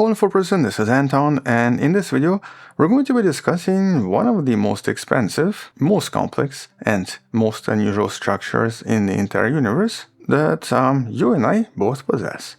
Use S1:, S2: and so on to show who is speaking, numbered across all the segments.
S1: Hello 4%, this is Anton, and in this video we're going to be discussing one of the most expensive, most complex, and most unusual structures in the entire universe that you and I both possess,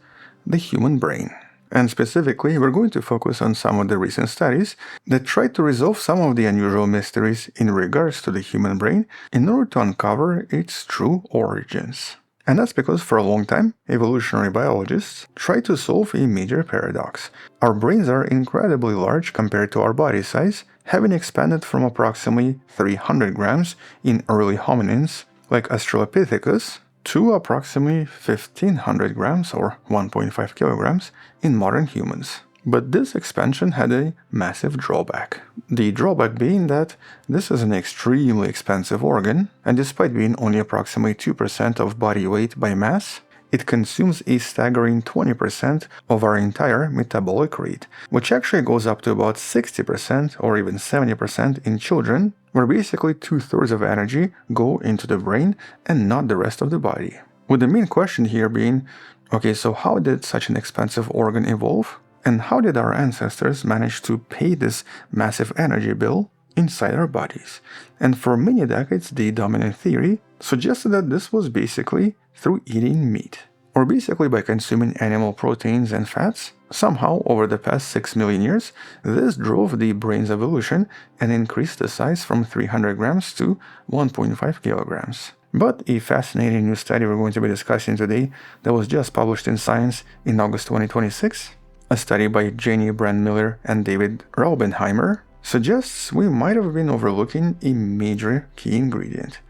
S1: the human brain. And specifically, we're going to focus on some of the recent studies that try to resolve some of the unusual mysteries in regards to the human brain in order to uncover its true origins. And that's because for a long time, evolutionary biologists tried to solve a major paradox. Our brains are incredibly large compared to our body size, having expanded from approximately 300 grams in early hominins like Australopithecus to approximately 1500 grams or 1.5 kilograms in modern humans. But this expansion had a massive drawback. The drawback being that this is an extremely expensive organ, and despite being only approximately 2% of body weight by mass, it consumes a staggering 20% of our entire metabolic rate, which actually goes up to about 60% or even 70% in children, where basically 2/3 of energy go into the brain and not the rest of the body. With the main question here being, okay, so how did such an expensive organ evolve? And how did our ancestors manage to pay this massive energy bill inside our bodies? And for many decades, the dominant theory suggested that this was basically through eating meat, or basically by consuming animal proteins and fats. Somehow, over the past 6 million years, this drove the brain's evolution and increased the size from 300 grams to 1.5 kilograms. But a fascinating new study we're going to be discussing today that was just published in Science in August 2026, a study by Jenny Brand-Miller and David Raubenheimer, suggests we might have been overlooking a major key ingredient: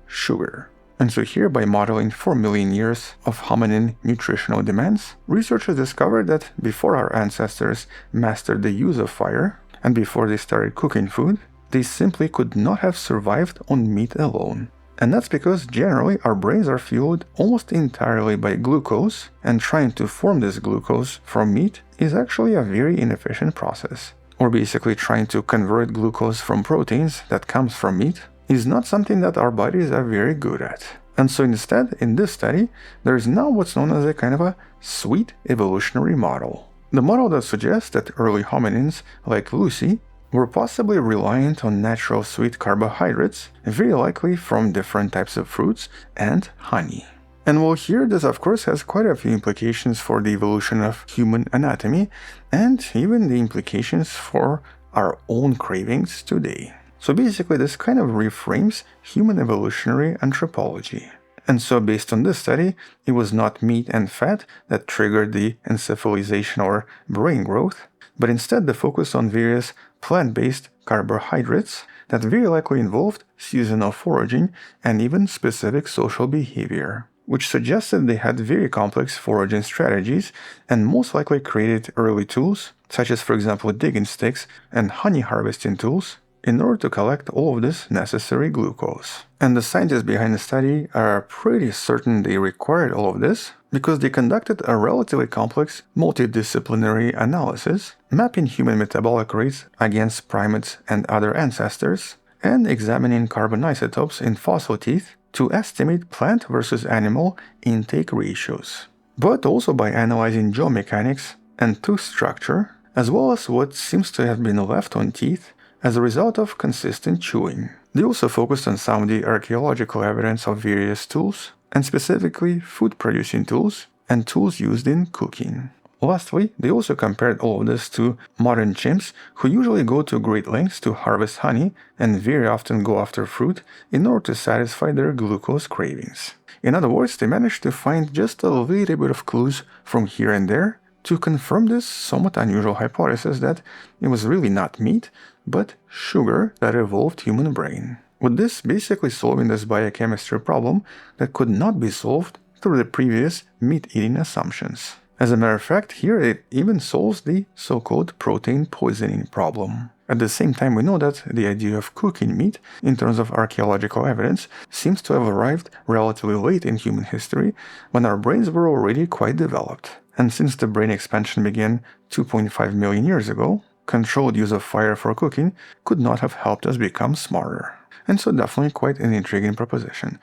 S1: sugar. And so here, by modeling 4 million years of hominin nutritional demands, researchers discovered that before our ancestors mastered the use of fire, and before they started cooking food, they simply could not have survived on meat alone. And that's because generally our brains are fueled almost entirely by glucose, and trying to form this glucose from meat is actually a very inefficient process. Or basically trying to convert glucose from proteins that comes from meat is not something that our bodies are very good at. And so instead, in this study, there is now what's known as a kind of a sweet evolutionary model. The model that suggests that early hominins like Lucy were possibly reliant on natural sweet carbohydrates, very likely from different types of fruits and honey. And well, here this of course has quite a few implications for the evolution of human anatomy, and even the implications for our own cravings today. So basically this kind of reframes human evolutionary anthropology. And so based on this study, it was not meat and fat that triggered the encephalization or brain growth, but instead the focus on various plant-based carbohydrates that very likely involved seasonal foraging and even specific social behavior, which suggested they had very complex foraging strategies and most likely created early tools, such as for example digging sticks and honey harvesting tools, in order to collect all of this necessary glucose. And the scientists behind the study are pretty certain they required all of this because they conducted a relatively complex multidisciplinary analysis, mapping human metabolic rates against primates and other ancestors, and examining carbon isotopes in fossil teeth to estimate plant versus animal intake ratios. But also by analyzing jaw mechanics and tooth structure, as well as what seems to have been left on teeth as a result of consistent chewing. They also focused on some of the archaeological evidence of various tools, and specifically food-producing tools and tools used in cooking. Lastly, they also compared all of this to modern chimps who usually go to great lengths to harvest honey and very often go after fruit in order to satisfy their glucose cravings. In other words, they managed to find just a little bit of clues from here and there to confirm this somewhat unusual hypothesis that it was really not meat, but sugar that evolved human brain. With this basically solving this biochemistry problem that could not be solved through the previous meat-eating assumptions. As a matter of fact, here it even solves the so-called protein poisoning problem. At the same time, we know that the idea of cooking meat, in terms of archaeological evidence, seems to have arrived relatively late in human history, when our brains were already quite developed. And since the brain expansion began 2.5 million years ago, controlled use of fire for cooking could not have helped us become smarter. And so definitely quite an intriguing proposition.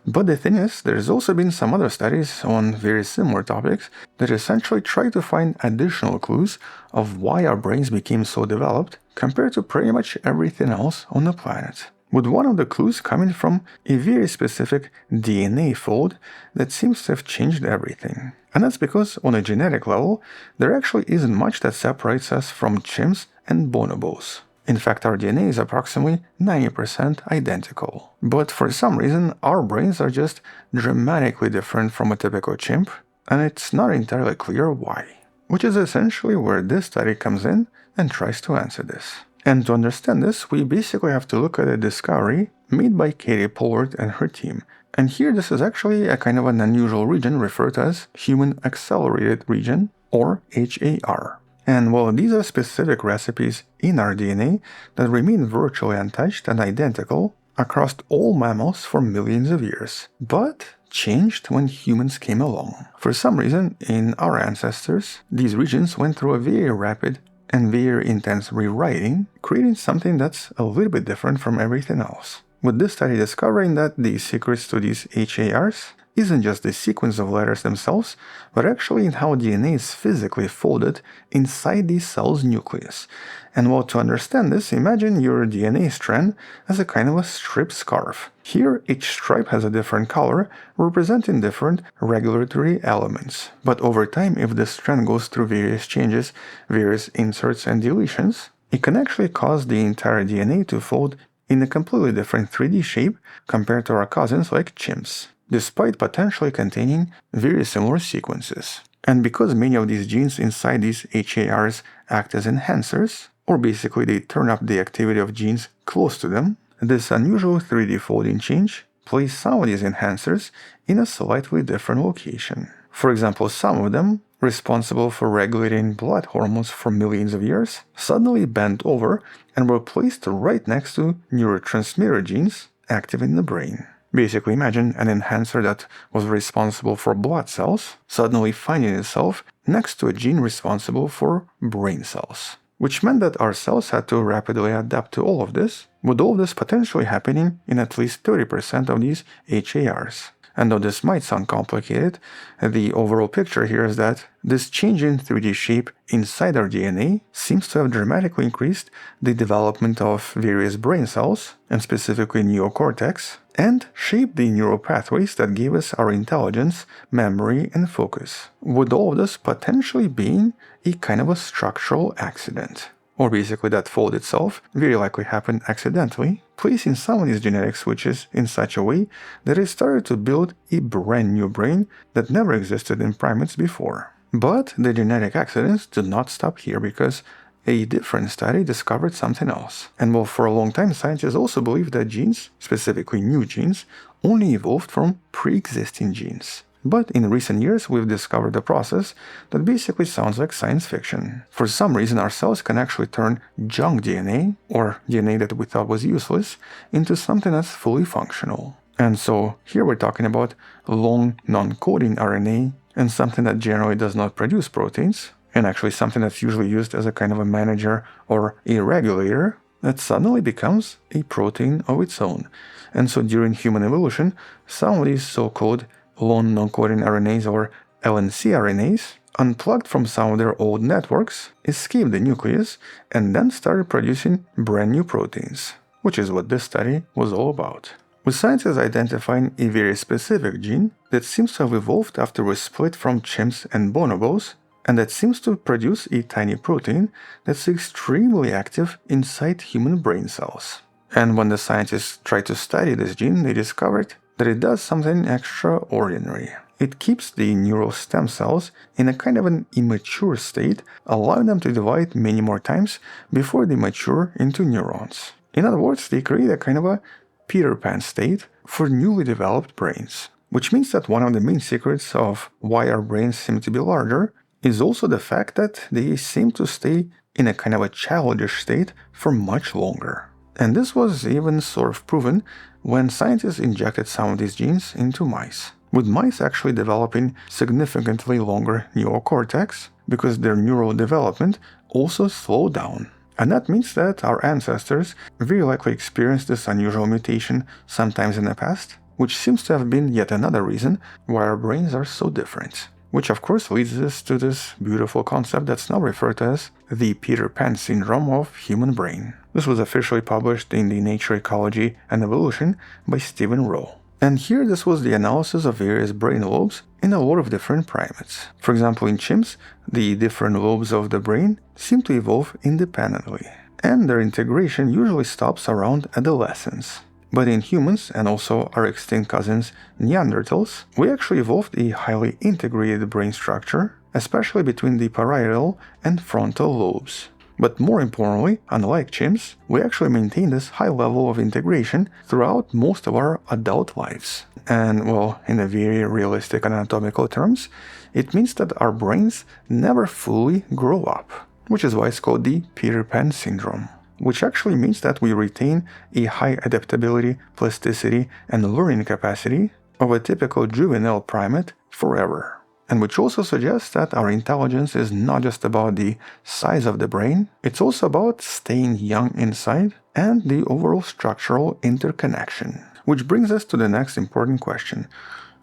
S1: But the thing is, there's also been some other studies on very similar topics that essentially try to find additional clues of why our brains became so developed compared to pretty much everything else on the planet. With one of the clues coming from a very specific DNA fold that seems to have changed everything. And that's because on a genetic level, there actually isn't much that separates us from chimps and bonobos. In fact, our DNA is approximately 90% identical. But for some reason, our brains are just dramatically different from a typical chimp, and it's not entirely clear why. Which is essentially where this study comes in and tries to answer this. And to understand this, we basically have to look at a discovery made by Katie Pollard and her team. And here this is actually a kind of an unusual region referred to as Human Accelerated Region, or HAR. And well, these are specific recipes in our DNA that remain virtually untouched and identical across all mammals for millions of years, but changed when humans came along. For some reason, in our ancestors, these regions went through a very rapid and very intense rewriting, creating something that's a little bit different from everything else. With this study discovering that the secrets to these HARs isn't just the sequence of letters themselves, but actually in how DNA is physically folded inside the cell's nucleus. And well, to understand this, imagine your DNA strand as a kind of a striped scarf. Here, each stripe has a different color, representing different regulatory elements. But over time, if the strand goes through various changes, various inserts and deletions, it can actually cause the entire DNA to fold in a completely different 3D shape compared to our cousins like chimps, despite potentially containing very similar sequences. And because many of these genes inside these HARs act as enhancers, or basically they turn up the activity of genes close to them, this unusual 3D folding change places some of these enhancers in a slightly different location. For example, some of them, responsible for regulating blood hormones for millions of years, suddenly bent over and were placed right next to neurotransmitter genes active in the brain. Basically, imagine an enhancer that was responsible for blood cells suddenly finding itself next to a gene responsible for brain cells. Which meant that our cells had to rapidly adapt to all of this, with all this potentially happening in at least 30% of these HARs. And though this might sound complicated, the overall picture here is that this change in 3D shape inside our DNA seems to have dramatically increased the development of various brain cells, and specifically neocortex, and shaped the neural pathways that gave us our intelligence, memory, and focus, with all of this potentially being a kind of a structural accident. Or basically that fold itself very likely happened accidentally, placing some of these genetic switches in such a way that it started to build a brand new brain that never existed in primates before. But the genetic accidents did not stop here, because a different study discovered something else. And well, for a long time, scientists also believed that genes, specifically new genes, only evolved from pre-existing genes. But in recent years, we've discovered a process that basically sounds like science fiction. For some reason, our cells can actually turn junk DNA, or DNA that we thought was useless, into something that's fully functional. And so here we're talking about long non-coding RNA, and something that generally does not produce proteins, and actually something that's usually used as a kind of a manager or a regulator, that suddenly becomes a protein of its own. And so during human evolution, some of these so-called long non-coding RNAs, or LNC RNAs, unplugged from some of their old networks, escaped the nucleus, and then started producing brand new proteins, which is what this study was all about. With scientists identifying a very specific gene that seems to have evolved after we split from chimps and bonobos, and that seems to produce a tiny protein that's extremely active inside human brain cells. And when the scientists tried to study this gene, they discovered that it does something extraordinary. It keeps the neural stem cells in a kind of an immature state, allowing them to divide many more times before they mature into neurons. In other words, they create a kind of a Peter Pan state for newly developed brains. Which means that one of the main secrets of why our brains seem to be larger is also the fact that they seem to stay in a kind of a childish state for much longer. And this was even sort of proven when scientists injected some of these genes into mice. with mice actually developing significantly longer neocortex because their neural development also slowed down. And that means that our ancestors very likely experienced this unusual mutation sometimes in the past, which seems to have been yet another reason why our brains are so different. Which of course leads us to this beautiful concept that's now referred to as the Peter Pan syndrome of human brain. This was officially published in the Nature Ecology and Evolution by Stephen Rowe. And here this was the analysis of various brain lobes in a lot of different primates. For example, in chimps, the different lobes of the brain seem to evolve independently, and their integration usually stops around adolescence. But in humans, and also our extinct cousins Neanderthals, we actually evolved a highly integrated brain structure, especially between the parietal and frontal lobes. But more importantly, unlike chimps, we actually maintain this high level of integration throughout most of our adult lives. And, well, in a very realistic anatomical terms, it means that our brains never fully grow up, which is why it's called the Peter Pan syndrome, which actually means that we retain a high adaptability, plasticity, and learning capacity of a typical juvenile primate forever. And which also suggests that our intelligence is not just about the size of the brain, it's also about staying young inside and the overall structural interconnection. Which brings us to the next important question.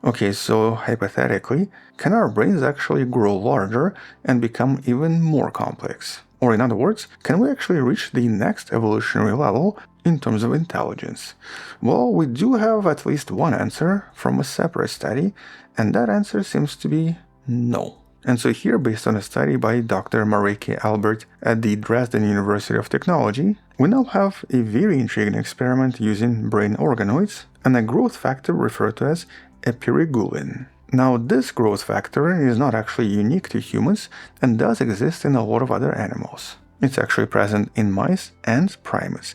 S1: Okay, so hypothetically, can our brains actually grow larger and become even more complex? Or in other words, can we actually reach the next evolutionary level in terms of intelligence? Well, we do have at least one answer from a separate study, and that answer seems to be no. And so here, based on a study by Dr. Mareke Albert at the Dresden University of Technology, we now have a very intriguing experiment using brain organoids and a growth factor referred to as epirigulin. Now, this growth factor is not actually unique to humans and does exist in a lot of other animals. It's actually present in mice and primates.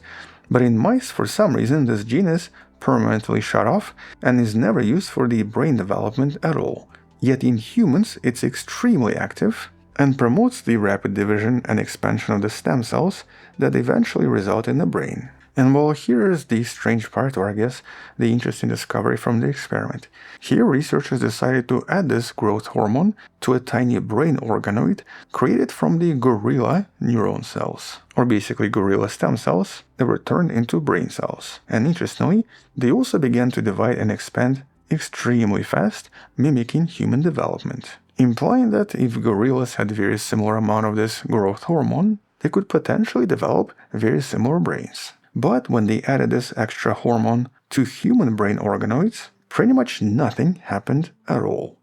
S1: But in mice, for some reason, this gene is permanently shut off and is never used for the brain development at all. Yet in humans, it's extremely active and promotes the rapid division and expansion of the stem cells that eventually result in the brain. And well, here is the strange part, or I guess the interesting discovery from the experiment. Here, researchers decided to add this growth hormone to a tiny brain organoid created from the gorilla neuron cells, or basically gorilla stem cells that were turned into brain cells. And interestingly, they also began to divide and expand extremely fast, mimicking human development, implying that if gorillas had very similar amount of this growth hormone, they could potentially develop very similar brains. But when they added this extra hormone to human brain organoids, pretty much nothing happened at all.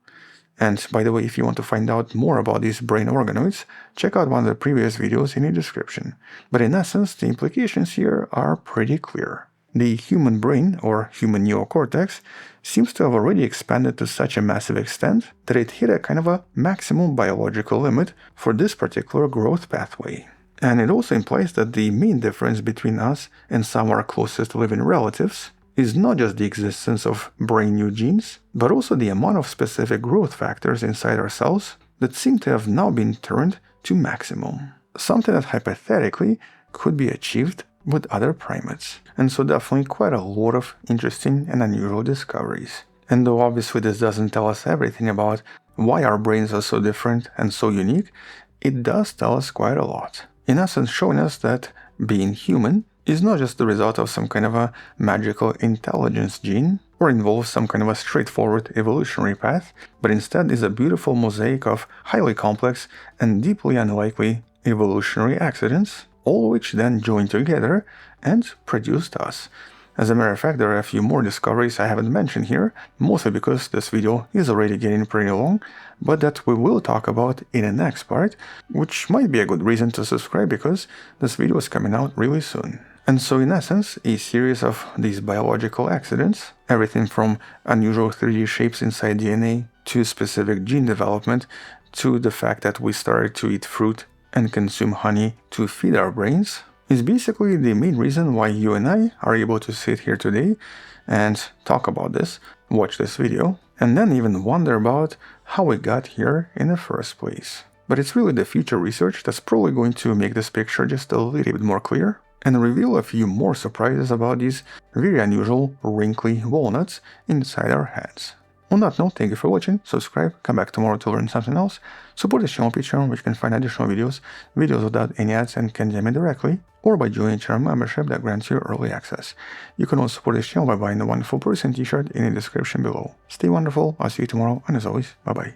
S1: And by the way, if you want to find out more about these brain organoids, check out one of the previous videos in the description. But in essence, the implications here are pretty clear. The human brain, or human neocortex, seems to have already expanded to such a massive extent that it hit a kind of a maximum biological limit for this particular growth pathway. And it also implies that the main difference between us and some of our closest living relatives is not just the existence of brand new genes, but also the amount of specific growth factors inside our cells that seem to have now been turned to maximum. Something that hypothetically could be achieved with other primates. And so definitely quite a lot of interesting and unusual discoveries. And though obviously this doesn't tell us everything about why our brains are so different and so unique, it does tell us quite a lot. In essence, showing us that being human is not just the result of some kind of a magical intelligence gene or involves some kind of a straightforward evolutionary path, but instead is a beautiful mosaic of highly complex and deeply unlikely evolutionary accidents, all which then joined together and produced us. As a matter of fact, there are a few more discoveries I haven't mentioned here, mostly because this video is already getting pretty long, but that we will talk about in the next part, which might be a good reason to subscribe because this video is coming out really soon. And so in essence, a series of these biological accidents, everything from unusual 3D shapes inside DNA to specific gene development to the fact that we started to eat fruit and consume honey to feed our brains, is basically the main reason why you and I are able to sit here today and talk about this, watch this video, and then even wonder about how we got here in the first place. But it's really the future research that's probably going to make this picture just a little bit more clear and reveal a few more surprises about these very unusual wrinkly walnuts inside our heads. On that note, thank you for watching, subscribe, come back tomorrow to learn something else, support this channel on Patreon, where you can find additional videos without any ads and can DM me directly, or by joining a channel membership that grants you early access. You can also support this channel by buying the Wonderful Person t-shirt in the description below. Stay wonderful, I'll see you tomorrow, and as always, bye bye.